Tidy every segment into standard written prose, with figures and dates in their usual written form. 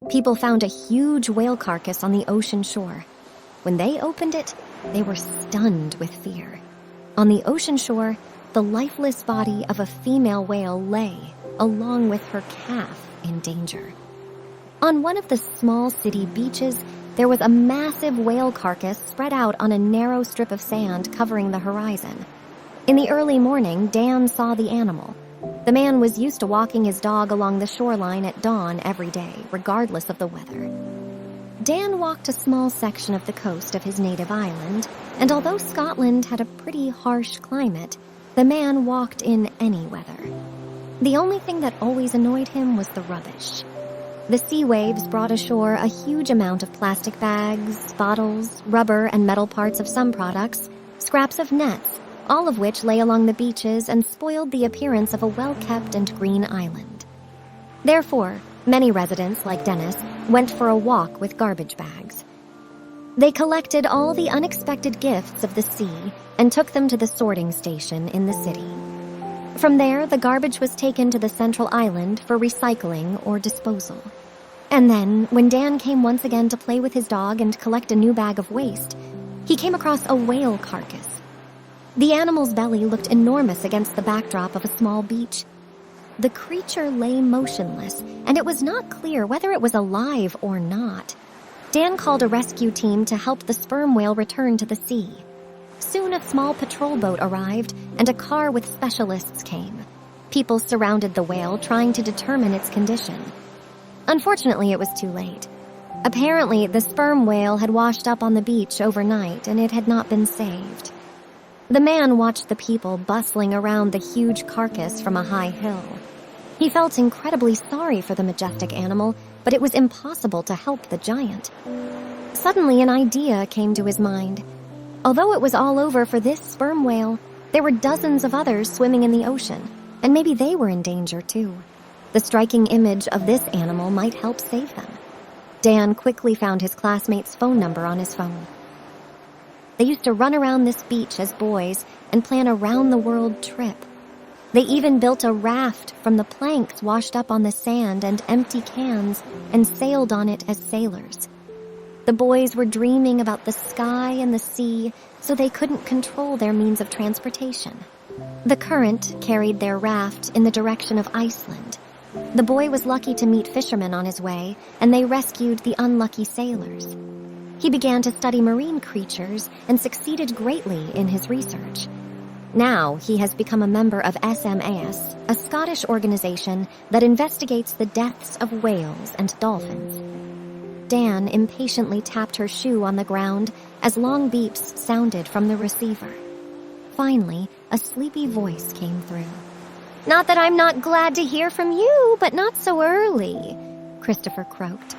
People found a huge whale carcass on the ocean shore. When they opened it, they were stunned with fear. On the ocean shore, the lifeless body of a female whale lay, along with her calf, in danger. On one of the small city beaches, there was a massive whale carcass spread out on a narrow strip of sand covering the horizon. In the early morning, Dan saw the animal. The man was used to walking his dog along the shoreline at dawn every day, regardless of the weather. Dan walked a small section of the coast of his native island, and although Scotland had a pretty harsh climate, the man walked in any weather. The only thing that always annoyed him was the rubbish. The sea waves brought ashore a huge amount of plastic bags, bottles, rubber and metal parts of some products, scraps of nets, all of which lay along the beaches and spoiled the appearance of a well-kept and green island. Therefore, many residents, like Dennis, went for a walk with garbage bags. They collected all the unexpected gifts of the sea and took them to the sorting station in the city. From there, the garbage was taken to the central island for recycling or disposal. And then, when Dan came once again to play with his dog and collect a new bag of waste, he came across a whale carcass. The animal's belly looked enormous against the backdrop of a small beach. The creature lay motionless, and it was not clear whether it was alive or not. Dan called a rescue team to help the sperm whale return to the sea. Soon a small patrol boat arrived, and a car with specialists came. People surrounded the whale, trying to determine its condition. Unfortunately, it was too late. Apparently, the sperm whale had washed up on the beach overnight, and it had not been saved. The man watched the people bustling around the huge carcass from a high hill. He felt incredibly sorry for the majestic animal, but it was impossible to help the giant. Suddenly, an idea came to his mind. Although it was all over for this sperm whale, there were dozens of others swimming in the ocean, and maybe they were in danger too. The striking image of this animal might help save them. Dan quickly found his classmate's phone number on his phone. They used to run around this beach as boys and plan a round-the-world trip. They even built a raft from the planks washed up on the sand and empty cans and sailed on it as sailors. The boys were dreaming about the sky and the sea, so they couldn't control their means of transportation. The current carried their raft in the direction of Iceland. The boy was lucky to meet fishermen on his way, and they rescued the unlucky sailors. He began to study marine creatures and succeeded greatly in his research. Now he has become a member of SMAS, a Scottish organization that investigates the deaths of whales and dolphins. Dan impatiently tapped her shoe on the ground as long beeps sounded from the receiver. Finally, a sleepy voice came through. "Not that I'm not glad to hear from you, but not so early," Christopher croaked.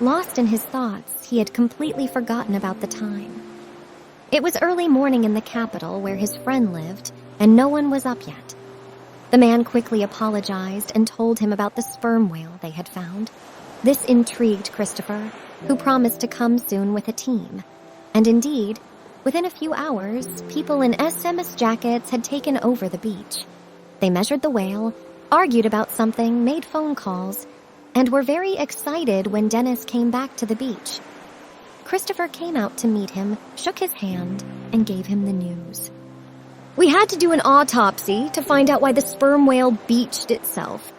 Lost in his thoughts, he had completely forgotten about the time. It was early morning in the capital where his friend lived, and no one was up yet. The man quickly apologized and told him about the sperm whale they had found. This intrigued Christopher, who promised to come soon with a team. And indeed, within a few hours, people in SMS jackets had taken over the beach. They measured the whale, argued about something, made phone calls, and were very excited when Dennis came back to the beach. Christopher came out to meet him, shook his hand, and gave him the news. "We had to do an autopsy to find out why the sperm whale beached itself.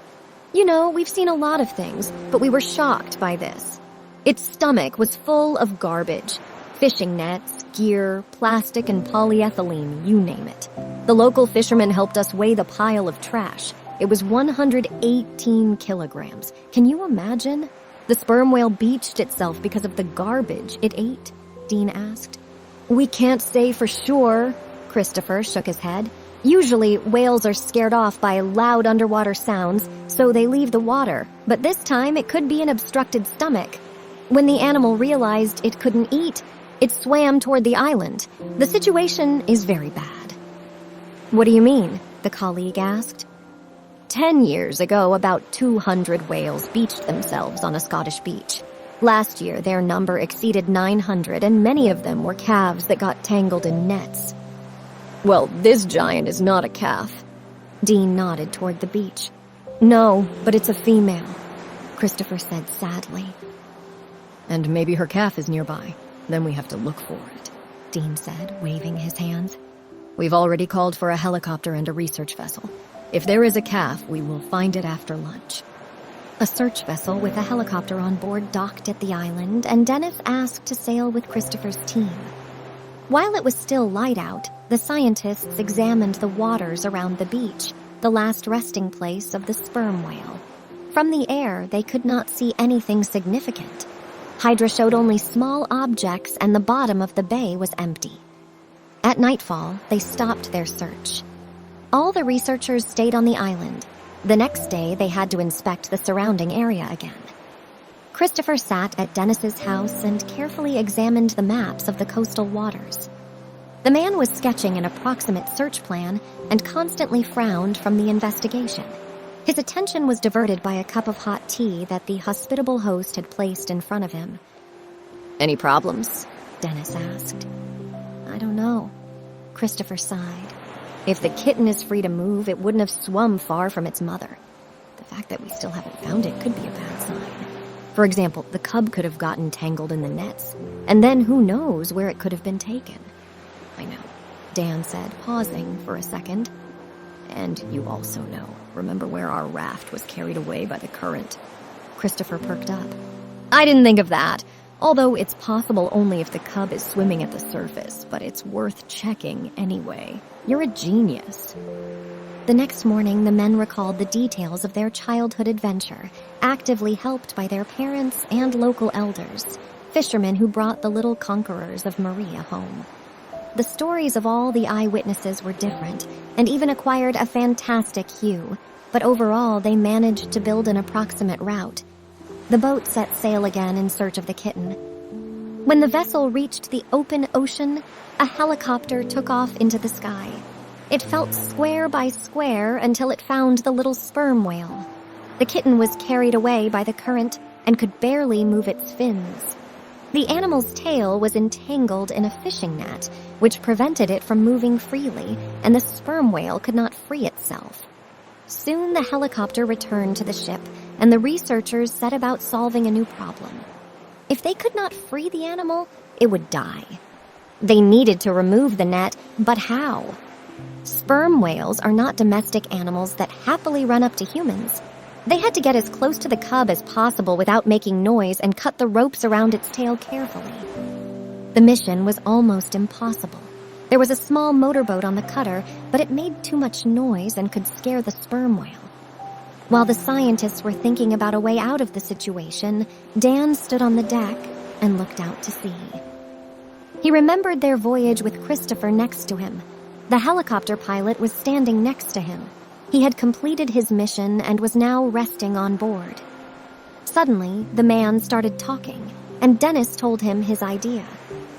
You know, we've seen a lot of things, but we were shocked by this. Its stomach was full of garbage. Fishing nets, gear, plastic, and polyethylene, you name it. The local fishermen helped us weigh the pile of trash. It was 118 kilograms. Can you imagine? The sperm whale beached itself because of the garbage it ate?" Dean asked. "We can't say for sure," Christopher shook his head. "Usually, whales are scared off by loud underwater sounds, so they leave the water. But this time, it could be an obstructed stomach. When the animal realized it couldn't eat, it swam toward the island. The situation is very bad." "What do you mean?" the colleague asked. 10 years ago, about 200 whales beached themselves on a Scottish beach. Last year, their number exceeded 900, and many of them were calves that got tangled in nets." "Well, this giant is not a calf." Dean nodded toward the beach. "No, but it's a female." Christopher said sadly. And maybe her calf is nearby. Then we have to look for it, Dean said, waving his hands. We've already called for a helicopter and a research vessel. If there is a calf, we will find it after lunch. A search vessel with a helicopter on board docked at the island, and Dennis asked to sail with Christopher's team. While it was still light out, the scientists examined the waters around the beach, the last resting place of the sperm whale. From the air, they could not see anything significant. Hydra showed only small objects, and the bottom of the bay was empty. At nightfall, they stopped their search. All the researchers stayed on the island. The next day, they had to inspect the surrounding area again. Christopher sat at Dennis's house and carefully examined the maps of the coastal waters. The man was sketching an approximate search plan and constantly frowned from the investigation. His attention was diverted by a cup of hot tea that the hospitable host had placed in front of him. Any problems? Dennis asked. I don't know. Christopher sighed. If the kitten is free to move, it wouldn't have swum far from its mother. The fact that we still haven't found it could be a bad sign. For example, the cub could have gotten tangled in the nets, and then who knows where it could have been taken. I know, Dan said, pausing for a second. And you also know. Remember where our raft was carried away by the current? Christopher perked up. I didn't think of that. Although it's possible only if the cub is swimming at the surface, but it's worth checking anyway. You're a genius. The next morning, the men recalled the details of their childhood adventure, actively helped by their parents and local elders, fishermen who brought the little conquerors of Maria home. The stories of all the eyewitnesses were different, and even acquired a fantastic hue, but overall they managed to build an approximate route. The boat set sail again in search of the kitten. When the vessel reached the open ocean, a helicopter took off into the sky. It felt square by square until it found the little sperm whale. The kitten was carried away by the current and could barely move its fins. The animal's tail was entangled in a fishing net, which prevented it from moving freely, and the sperm whale could not free itself. Soon the helicopter returned to the ship, and the researchers set about solving a new problem. If they could not free the animal, it would die. They needed to remove the net, but how? Sperm whales are not domestic animals that happily run up to humans. They had to get as close to the cub as possible without making noise and cut the ropes around its tail carefully. The mission was almost impossible. There was a small motorboat on the cutter, but it made too much noise and could scare the sperm whale. While the scientists were thinking about a way out of the situation, Dan stood on the deck and looked out to sea. He remembered their voyage with Christopher next to him. The helicopter pilot was standing next to him. He had completed his mission and was now resting on board. Suddenly, the man started talking, and Dennis told him his idea.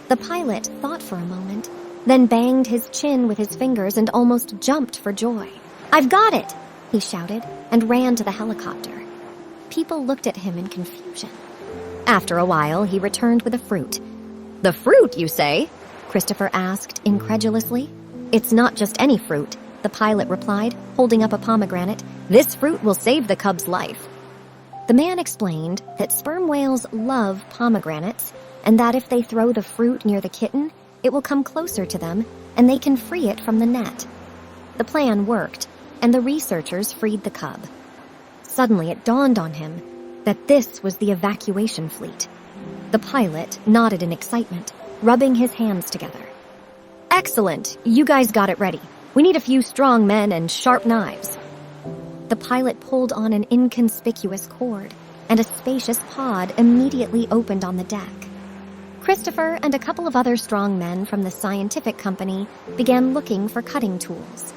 The pilot thought for a moment, then banged his chin with his fingers and almost jumped for joy. "I've got it!" he shouted, and ran to the helicopter. People looked at him in confusion. After a while, he returned with a fruit. "The fruit, you say?" Christopher asked incredulously. "It's not just any fruit," the pilot replied, holding up a pomegranate. "This fruit will save the cub's life." The man explained that sperm whales love pomegranates, and that if they throw the fruit near the kitten, it will come closer to them, and they can free it from the net. The plan worked, and the researchers freed the cub. Suddenly it dawned on him that this was the evacuation fleet. The pilot nodded in excitement, rubbing his hands together. "Excellent! You guys got it ready. We need a few strong men and sharp knives." The pilot pulled on an inconspicuous cord, and a spacious pod immediately opened on the deck. Christopher and a couple of other strong men from the scientific company began looking for cutting tools.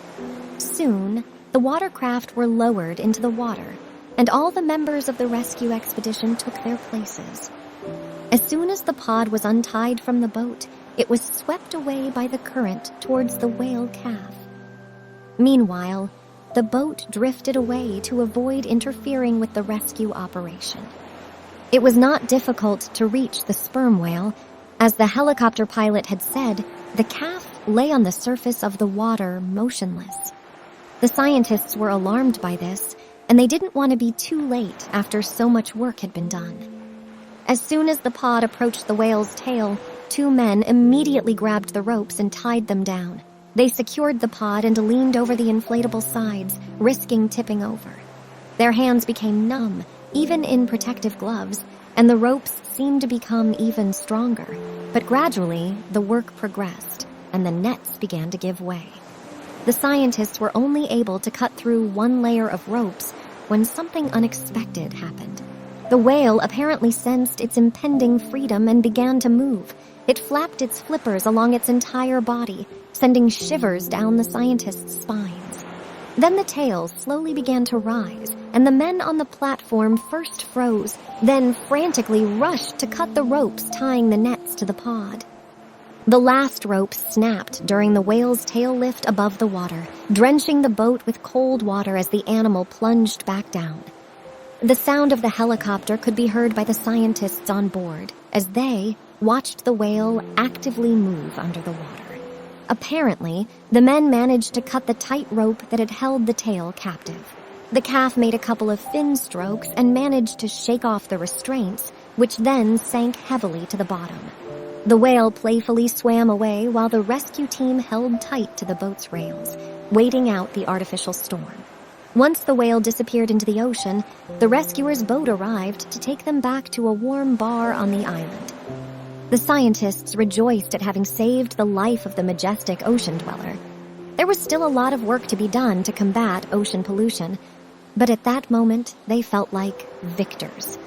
Soon, the watercraft were lowered into the water, and all the members of the rescue expedition took their places. As soon as the pod was untied from the boat, it was swept away by the current towards the whale calf. Meanwhile, the boat drifted away to avoid interfering with the rescue operation. It was not difficult to reach the sperm whale. As the helicopter pilot had said, the calf lay on the surface of the water motionless. The scientists were alarmed by this, and they didn't want to be too late after so much work had been done. As soon as the pod approached the whale's tail, 2 men immediately grabbed the ropes and tied them down. They secured the pod and leaned over the inflatable sides, risking tipping over. Their hands became numb, even in protective gloves, and the ropes seemed to become even stronger. But gradually, the work progressed, and the nets began to give way. The scientists were only able to cut through 1 layer of ropes when something unexpected happened. The whale apparently sensed its impending freedom and began to move. It flapped its flippers along its entire body, sending shivers down the scientists' spines. Then the tail slowly began to rise, and the men on the platform first froze, then frantically rushed to cut the ropes tying the nets to the pod. The last rope snapped during the whale's tail lift above the water, drenching the boat with cold water as the animal plunged back down. The sound of the helicopter could be heard by the scientists on board as they watched the whale actively move under the water. Apparently, the men managed to cut the tight rope that had held the tail captive. The calf made a couple of fin strokes and managed to shake off the restraints, which then sank heavily to the bottom. The whale playfully swam away while the rescue team held tight to the boat's rails, waiting out the artificial storm. Once the whale disappeared into the ocean, the rescuers' boat arrived to take them back to a warm bar on the island. The scientists rejoiced at having saved the life of the majestic ocean dweller. There was still a lot of work to be done to combat ocean pollution, but at that moment they felt like victors.